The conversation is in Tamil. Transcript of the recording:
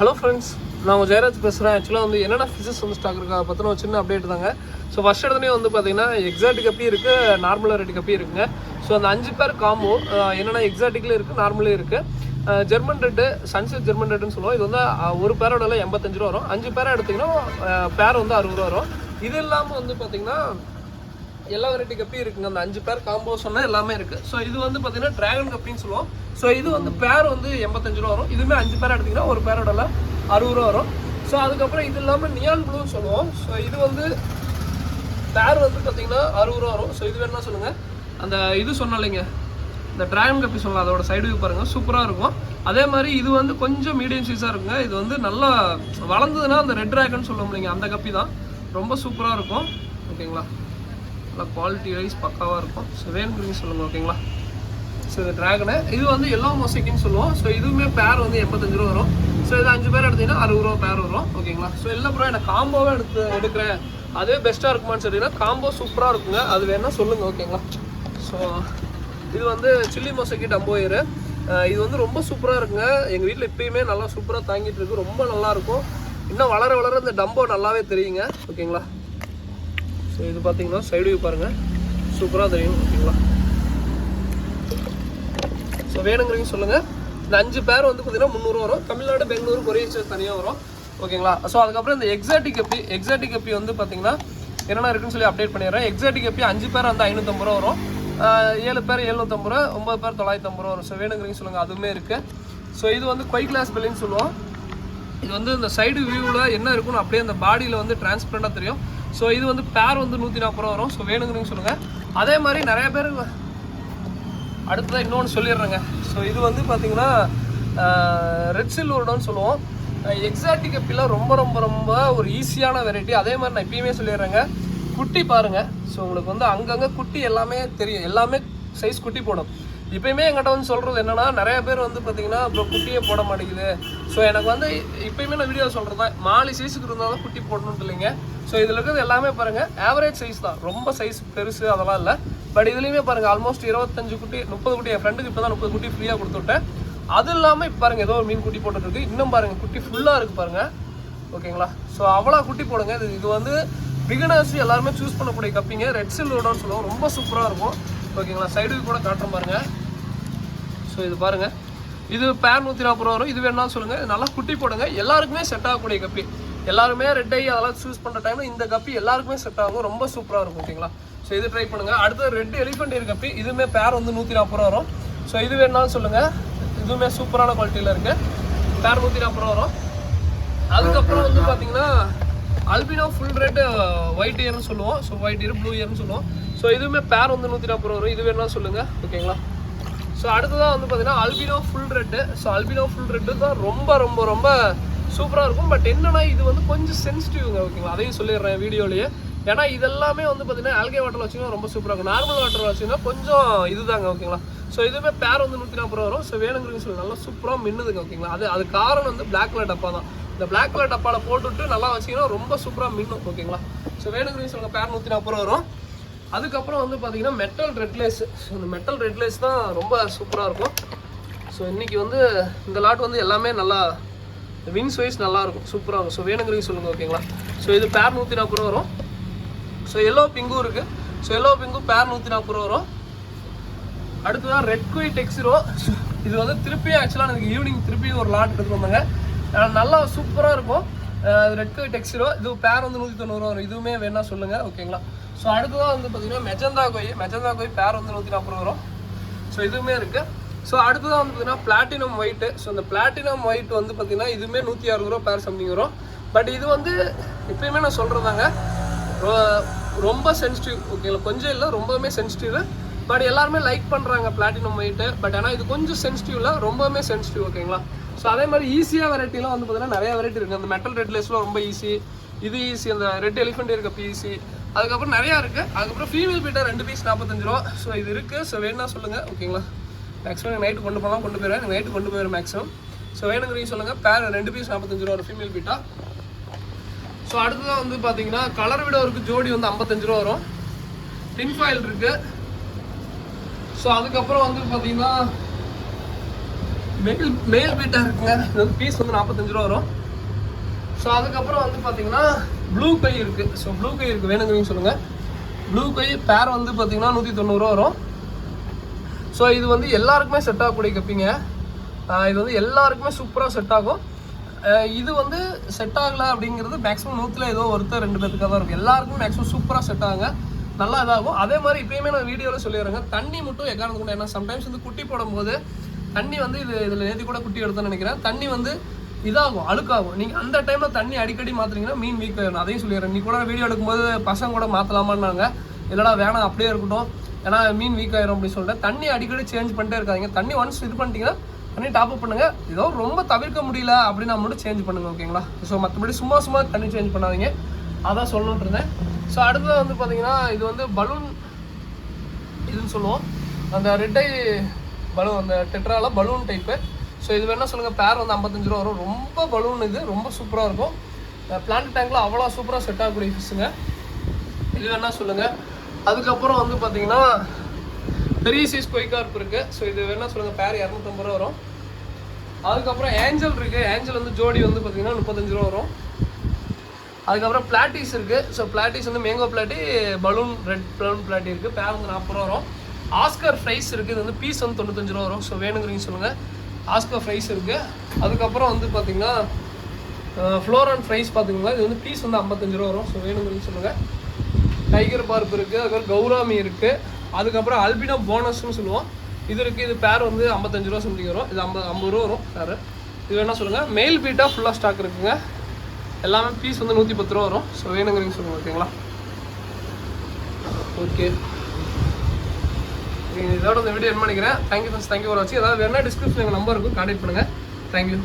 ஹலோ ஃப்ரெண்ட்ஸ், நான் உங்கள் ஜெயராஜ் பேசுகிறேன். ஆக்சுவலாக வந்து என்னென்ன ஃபிஷஸ் வந்து ஸ்டாக் இருக்கா பற்றின ஒரு சின்ன அப்டேட் தாங்க. ஸோ ஃபஸ்ட் இடத்துலேயே வந்து பார்த்தீங்கன்னா எக்ஸாட்டிக் கப்பி இருக்குது, நார்மலாக ரெடி கப்பி இருக்குங்க. ஸோ அந்த 5 பேர் காம்போ என்னென்னா எக்ஸாட்டிக்லேயும் இருக்குது, நார்மலேயும் இருக்குது. ஜெர்மன் ரெட்டு, சன்செட் ஜெர்மன் ரெட்டுன்னு சொல்லுவோம். இது வந்து ஒரு பேரோட 85 ரூபா வரும். 5 பேராக எடுத்திங்கன்னா பேர் வந்து 60 ரூபா வரும். இது இல்லாமல் வந்து பார்த்திங்கன்னா எல்லா வெரைட்டி கப்பி இருக்குங்க. அந்த 5 பேர் காம்போ சொன்னால் எல்லாமே இருக்குது. ஸோ இது வந்து பார்த்தீங்கன்னா ட்ராகன் கப்பின்னு சொல்லுவோம். ஸோ இது வந்து பேர் வந்து 85 ரூபா வரும். இதுவுமே 5 பேர் எடுத்திங்கன்னா ஒரு பேரோட 60 ரூபா வரும். ஸோ அதுக்கப்புறம் இது இல்லாமல் நியான் ப்ளூன்னு சொல்லுவோம். ஸோ இது வந்து பேர் வந்து பார்த்தீங்கன்னா 60 ரூபா வரும். ஸோ இது வேணா சொல்லுங்கள். அந்த இது சொன்னோம் இல்லைங்க, இந்த ட்ராகன் கப்பி சொல்லலாம், அதோட சைடு வியூ பாருங்கள், சூப்பராக இருக்கும். அதே மாதிரி இது வந்து கொஞ்சம் மீடியம் சைஸாக இருக்குங்க. இது வந்து நல்லா வளர்ந்ததுன்னா அந்த ரெட் ட்ராகன் சொல்லுவோம் இல்லைங்க, அந்த கப்பி தான் ரொம்ப சூப்பராக இருக்கும். ஓகேங்களா, நல்லா குவாலிட்டி வைஸ் பக்காவாக இருக்கும். ஸோ வேணுங்கிறீங்க சொல்லுங்கள். ஓகேங்களா, ஸோ இது ட்ராகனு, இது வந்து எல்லோ மொசைக்குன்னு சொல்லுவோம். ஸோ இதுவுமே பேர் வந்து 85 ரூபா வரும். ஸோ இது 5 பேர் எடுத்தீங்கன்னா 60 ரூபா பேர் வரும். ஓகேங்களா, ஸோ இல்லை ப்ரோ எனக்கு காம்போவே எடுக்கிறேன், அதே பெஸ்ட்டாக இருக்குமான்னு சொல்லிங்கன்னா காம்போ சூப்பராக இருக்குங்க, அது வேணா சொல்லுங்கள். ஓகேங்களா, ஸோ இது வந்து சில்லி மொசைக்கு டம்போயரு. இது வந்து ரொம்ப சூப்பராக இருக்குங்க. எங்கள் வீட்டில் இப்போயுமே நல்லா சூப்பராக தாங்கிட்டு இருக்கு, ரொம்ப நல்லாயிருக்கும். இன்னும் வளர வளர இந்த டம்போ நல்லாவே தெரியுங்க. ஓகேங்களா, ஸோ இது பார்த்தீங்கன்னா சைடு வியூ பாருங்கள், சூப்பராக தெரியும். ஓகேங்களா, ஸோ வேணுங்கிறீங்க சொல்லுங்கள். இந்த 5 பேர் வந்து பார்த்தீங்கன்னா 300 வரும். தமிழ்நாடு, பெங்களூரு, கொரியர் தனியாக வரும். ஓகேங்களா, ஸோ அதுக்கப்புறம் இந்த எக்ஸாட்டிக் கப்பி வந்து பார்த்தீங்கன்னா என்னென்ன இருக்குன்னு சொல்லி அப்டேட் பண்ணிடுறேன். எக்ஸாட்டிக் கப்பி 5 பேர் வந்து 550 ரூபா வரும். 7 பேர் 750 ரூபா, 9 பேர் 950 ரூபா வரும். ஸோ வேணுங்கிறீங்க சொல்லுங்கள், அதுவுமே இருக்குது. ஸோ இது வந்து கொய் கிளாஸ் பெல்லின்னு சொல்லுவோம். இது வந்து இந்த சைடு வியூவில் என்ன இருக்குன்னு அப்படியே அந்த பாடியில் வந்து டிரான்ஸ்பரண்டாக தெரியும். ஸோ இது வந்து பேர் வந்து 140 ரூபா வரும். ஸோ வேணுங்கிறீங்க சொல்லுங்கள். அதே மாதிரி நிறைய பேர் அடுத்ததான் இன்னொன்று சொல்லிடுறேங்க. ஸோ இது வந்து பார்த்தீங்கன்னா ரெட் சில்வர்டோன்னு சொல்லுவோம். எக்ஸாட்டிக் கப்பியில் ரொம்ப ரொம்ப ரொம்ப ஒரு ஈஸியான வெரைட்டி. அதே மாதிரி நான் இப்பயுமே சொல்லிடுறேங்க, குட்டி பாருங்கள். ஸோ உங்களுக்கு வந்து அங்கங்கே குட்டி எல்லாமே தெரியும், எல்லாமே சைஸ் குட்டி போடும். இப்போயுமே என்கிட்ட வந்து சொல்கிறது என்னென்னா, நிறைய பேர் வந்து பார்த்தீங்கன்னா இப்போ குட்டியே போட மாட்டேங்குது. ஸோ எனக்கு வந்து இப்போயுமே நான் வீடியோ சொல்கிறது தான், மாலி சைஸுக்கு இருந்தால் தான் குட்டி போடணும்னு இல்லைங்க. ஸோ இதில் இருக்கிறது எல்லாமே பாருங்கள் ஆவரேஜ் சைஸ் தான், ரொம்ப சைஸ் பெருசு அதெல்லாம் இல்லை. பட் இதுலேயுமே பாருங்கள் ஆல்மோஸ்ட் 25 குட்டி 30 குட்டி. என் ஃப்ரெண்டுக்கு இப்போ தான் 30 குட்டி ஃப்ரீயாக கொடுத்துவிட்டேன். அது இல்லாமல் இப்போ பாருங்கள் ஏதோ ஒரு மீன் குட்டி போட்டுருக்கு. இன்னும் பாருங்கள் குட்டி ஃபுல்லாக இருக்குது பாருங்கள். ஓகேங்களா, ஸோ அவ்வளோ குட்டி போடுங்க. இது வந்து பிகினர்ஸ் எல்லாருமே சூஸ் பண்ணக்கூடிய கப்பிங்க. ரெட் சில்வர்டோன்னு சொல்லுவோம், ரொம்ப சூப்பராக இருக்கும். ஓகேங்களா, சைடு கூட காட்டுறேன் பாருங்கள். ஸோ இது பாருங்கள், இது பேர் 140 ரூபா வரும். இது வேணாலும் சொல்லுங்கள், இது நல்லா குட்டி போடுங்க. எல்லாருக்குமே செட் ஆகக்கூடிய கப்பி. எல்லாருமே ரெட் ஐ அதெல்லாம் சூஸ் பண்ணுற டைமில் இந்த கப்பி எல்லாருக்குமே செட் ஆகும், ரொம்ப சூப்பராக இருக்கும். ஓகேங்களா, ஸோ இது ட்ரை பண்ணுங்கள். அடுத்தது ரெட் எலிஃபென்ட் இயர் கப்பி. இதுவுமே பேர் வந்து 140 ரூபா வரும். ஸோ இது வேணாலும் சொல்லுங்கள், இதுவுமே சூப்பரான குவாலிட்டியில் இருக்குது. பேர் 140 ரூபா வரும். அதுக்கப்புறம் வந்து பார்த்தீங்கன்னா அல்பினோ ஃபுல் ரெட் ஒயிட் இயர்னு சொல்லுவோம். ஸோ ஒயிட் இயர், ப்ளூ இயர்னு சொல்லுவோம். ஸோ இதுவுமே பேர் வந்து 140 ரூபா வரும். இது வேணாலும் சொல்லுங்கள். ஓகேங்களா, ஸோ அடுத்ததான் வந்து பார்த்தீங்கன்னா albino full red. So albino full red தான் ரொம்ப ரொம்ப ரொம்ப சூப்பராக இருக்கும். பட் என்னன்னா இது வந்து கொஞ்சம் சென்சிட்டிவ்ங்க. ஓகேங்களா, அதையும் சொல்லிடுறேன் வீடியோலேயே. ஏன்னா இதெல்லாமே வந்து பார்த்தீங்கன்னா ஆல்கே வாட்டரில் வச்சிங்கன்னா ரொம்ப சூப்பராக இருக்கும். நார்மல் வாட்டரில் வச்சிங்கன்னா கொஞ்சம் இதுதாங்க. ஓகேங்களா, ஸோ இதுவுமே பேர் வந்து 140 ரூபா வரும். ஸோ வேணுங்கிறீங்க சொல்லி நல்லா சூப்பராக மின்னுதுங்க. ஓகேங்களா, அது காரணம் வந்து பிளாக் கலர் டப்பா தான். இந்த பிளாக் கலர் டப்பாவில் போட்டுவிட்டு நல்லா வச்சிங்கன்னா ரொம்ப சூப்பராக மின்னும். ஓகேங்களா, ஸோ வேணுங்கிறீங்க சொல்லுங்கள், பேர் 140 ரூபா வரும். அதுக்கப்புறம் வந்து பார்த்தீங்கன்னா மெட்டல் ரெட்லேஸ். ஸோ இந்த மெட்டல் ரெட்லேஸ் தான் ரொம்ப சூப்பராக இருக்கும். ஸோ இன்றைக்கி வந்து இந்த லாட் வந்து எல்லாமே நல்லா விங்ஸ் வைஸ் நல்லாயிருக்கும், சூப்பராக இருக்கும். ஸோ வேணுங்கிறீங்க சொல்லுங்கள். ஓகேங்களா, ஸோ இது பேர் 140 ரூபா வரும். ஸோ எல்லோ பிங்கும் இருக்குது. ஸோ எல்லோ பிங்கும் பேர் 140 ரூபா வரும். அடுத்ததான் ரெட் குயிட் டெக்ஸிரோ. இது வந்து திருப்பியும் ஆக்சுவலாக எனக்கு ஈவினிங் திருப்பியும் ஒரு லாட் எடுத்து வந்தாங்க, நல்லா சூப்பராக இருக்கும். ரெட் குயிட் டெக்ஸிரோ, இது பேர் வந்து 190 ரூபா வரும். இதுவுமே வேணா சொல்லுங்கள். ஓகேங்களா, ஸோ அடுத்ததான் வந்து பார்த்தீங்கன்னா மெஜந்தா கோய் பேர் வந்து 140 ரூபா வரும். ஸோ இதுவுமே இருக்குது. ஸோ அடுத்ததான் வந்து பார்த்தீங்கன்னா பிளாட்டினம் ஒயிட்டு. ஸோ இந்த பிளாட்டினம் ஒயிட் வந்து பார்த்தீங்கன்னா இதுவுமே 160 ரூபா பேர் சம்திங் வரும். பட் இது வந்து இப்போயுமே நான் சொல்கிறதாங்க, ரொம்ப சென்சிட்டிவ். ஓகேங்களா, கொஞ்சம் இல்லை, ரொம்பவுமே சென்சிட்டிவ். பட் எல்லாருமே லைக் பண்ணுறாங்க பிளாட்டினம் ஒயிட்டு. பட் ஆனால் இது கொஞ்சம் சென்சிட்டிவ் இல்லை, ரொம்பவுமே சென்சிட்டிவ். ஓகேங்களா, ஸோ அதே மாதிரி ஈஸியாக வெரைட்டிலாம் வந்து பார்த்தீங்கன்னா நிறைய வெரைட்டி இருக்குது. அந்த மெட்டல் ரெட்லேஸ்லாம் ரொம்ப ஈஸி, இது ஈஸி. அந்த ரெட் எலிஃபென்ட் இருக்க ஈஸி. அதுக்கப்புறம் நிறையா இருக்குது. அதுக்கப்புறம் ஃபீமேல் பீட்டா 2 பீஸ் 45 ரூபா. ஸோ இது இருக்குது. ஸோ வேணும்னா சொல்லுங்கள். ஓகேங்களா, மேக்ஸிமம் எனக்கு நைட்டு கொண்டு போயிடுவேன், நைட்டு கொண்டு போயிடுவேன் மேக்ஸிமம். ஸோ வேணுங்கிறீங்க சொல்லுங்கள். பேர் 2 பீஸ் 45 ரூபா ஒரு ஃபீமேல் பீட்டா. ஸோ அடுத்ததான் வந்து பார்த்தீங்கன்னா கலர் விட இருக்குது, ஜோடி வந்து 55 ரூபா வரும். டின் ஃபாயில் இருக்குது. ஸோ அதுக்கப்புறம் வந்து பார்த்தீங்கன்னா மேல் பீட்டாக இருக்குங்க. இது வந்து பீஸ் வந்து 45 ரூபா வரும். ஸோ அதுக்கப்புறம் வந்து பார்த்தீங்கன்னா ப்ளூ கை இருக்குது. ஸோ ப்ளூ கை இருக்குது, வேணுங்கிறீங்க சொல்லுங்கள். ப்ளூ கை பேர் வந்து பார்த்தீங்கன்னா 190 ரூபா வரும். ஸோ இது வந்து எல்லாருக்குமே செட் ஆகக்கூடிய கப்பிங்க. இது வந்து எல்லாருக்குமே சூப்பராக செட் ஆகும். இது வந்து செட் ஆகலை அப்படிங்கிறது மேக்ஸிமம் 100ல் ஏதோ ஒருத்தர் 2 பேத்துக்காக தான் இருக்கும். எல்லாருக்கும் மேக்ஸிமம் சூப்பராக செட் ஆகுங்க, நல்லா இதாகும். அதே மாதிரி இப்போயுமே நான் வீடியோவில் சொல்லிடுறேங்க, தண்ணி மட்டும் எக்காரணம் கொண்டு. ஏன்னா சம்டைம்ஸ் வந்து குட்டி போடும்போது தண்ணி வந்து இதில் நேற்று கூட குட்டி எடுத்தோன்னு நினைக்கிறேன், தண்ணி வந்து இதாகும், அழுக்காகும். நீங்கள் அந்த டைமில் தண்ணி அடிக்கடி மாற்றுறீங்கன்னா மீன் வீக் ஆகிடும். அதையும் சொல்லிடுறேன். நீ கூட வீடியோ எடுக்கும்போது பசங்க கூட மாற்றலாமான்னாங்க. இல்லைடா வேணாம் அப்படியே இருக்கட்டும், ஏன்னா மீன் வீக் ஆயிரும் அப்படின்னு சொல்லிட்டு தண்ணி அடிக்கடி சேஞ்ச் பண்ணிட்டே இருக்காங்க. தண்ணி ஒன்ஸ் இது பண்ணிட்டீங்கன்னா தண்ணி டாப்அப் பண்ணுங்கள். ஏதோ ரொம்ப தவிர்க்க முடியல அப்படின்னா மட்டும் சேஞ்ச் பண்ணுங்கள், ஓகேங்களா? ஸோ மற்றபடி சும்மா தண்ணி சேஞ்ச் பண்ணாதீங்க, அதான் சொல்லணுன்ட்டு இருந்தேன். ஸோ அடுத்தது வந்து பார்த்தீங்கன்னா இது வந்து பலூன் இதுன்னு சொல்லுவோம், அந்த ரெட் ஐ பலூன், அந்த டெட்ரால பலூன் டைப்பு. ஸோ இது வேணால் சொல்லுங்கள், பேர் வந்து 55 ரூபா வரும். ரொம்ப பலூன், இது ரொம்ப சூப்பராக இருக்கும். பிளான்ட் டேங்கில் அவ்வளோ சூப்பராக செட் ஆகக்கூடிய ஃபிஷ்ஷுங்க. இது வேணால் சொல்லுங்கள். அதுக்கப்புறம் வந்து பார்த்தீங்கன்னா பெரிய சைஸ் கொய்கார்ப் இருக்குது. ஸோ இது வேணால் சொல்லுங்கள், பேர் 250 ரூபா வரும். அதுக்கப்புறம் ஏஞ்சல் இருக்குது. ஏஞ்சல் வந்து ஜோடி வந்து பார்த்தீங்கன்னா 35 ரூபா வரும். அதுக்கப்புறம் பிளாட்டிஸ் இருக்குது. ஸோ பிளாட்டிஸ் வந்து மேங்கோ பிளாட்டி, பலூன் ரெட் பலூன் பிளாட்டி இருக்குது, பேர் வந்து 40 ரூபா வரும். ஆஸ்கர் ஃப்ரைஸ் இருக்குது. இது வந்து பீஸ் வந்து 95 ரூபா வரும். ஸோ வேணுங்கிறீங்க சொல்லுங்கள். ஆஸ்கர் ஃப்ரைஸ் இருக்குது. அதுக்கப்புறம் வந்து பார்த்தீங்கன்னா ஃப்ளோரன் ஃப்ரைஸ் பார்த்துக்கோங்க. இது வந்து பீஸ் வந்து 55 ரூபா வரும். ஸோ வேணுங்கிறீங்க சொல்லுங்கள். டைகர் பார்ப் இருக்குது. அதுக்கப்புறம் கௌராமி இருக்குது. அதுக்கப்புறம் அல்பினோ போனஸ்ன்னு சொல்லுவோம், இது இருக்குது. இது பேர் வந்து 55 ரூபா சம்திங் வரும். இது 50 ரூபா வரும் பேர். இது வேணால் சொல்லுங்கள். மெயில் பீட்டாக ஃபுல்லாக ஸ்டாக் இருக்குங்க. எல்லாமே பீஸ் வந்து 110 ரூபா வரும். ஸோ வேணுங்கிறீங்க சொல்லுங்கள், ஓகேங்களா? ஓகே, இதோட இந்த வீடியோ என்ன பண்ணிக்கிறேன். தேங்க்யூ ஃப்ரெண்ட்ஸ், தேங்க்யூ ஃபார் வாட்சிங். ஏதாவது வேணால் டிஸ்கிரிப்ஷன் எங்கள் நம்பர் இருக்கும், கான்டெக்ட் பண்ணுங்கள். தேங்க்யூ.